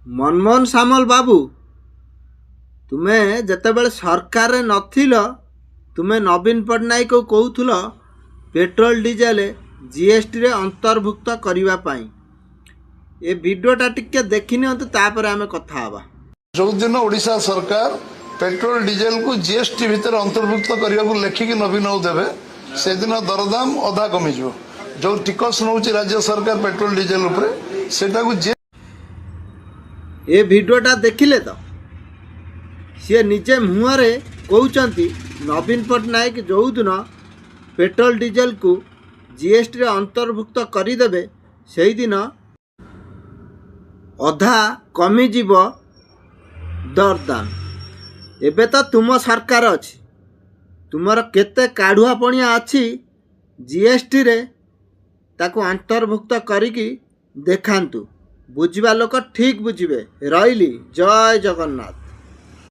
मनमोहन सामल बाबू तुम्हें जितेबाला सरकार नथिल तुम्हें नवीन पट्टनायक को कहूल पेट्रोल डीजेल जीएसटी रे अंतर्भुक्त करने ये वीडियोटा टिके देखी तापर आम कथा हवा। जो दिन ओडिशा सरकार पेट्रोल डीजेल को जीएसटी भितर अंतर्भुक्त करने को लेखिकी नवीन देवे से दिन दरदाम अधा कमिज जो टिकस नौ राज्य सरकार पेट्रोल डीजेल उपरे सेटा को ये वीडियोटा देखिले तो सी निजे मुहरे कहते नवीन पट्टनायक जो दिन पेट्रोल डीजेल को जीएसटी रे अंतर्भुक्त करदे से दिन अधा कमिजिव दरदाम। एबे तो तुम सरकार अच्छी तुमर केते काढ़ुआ पणिया अच्छी जीएसटी रे ताको अंतर्भुक्त करिकी देखांतु बुझिबा लोक ठीक बुझिबे। रहिली जय जगन्नाथ।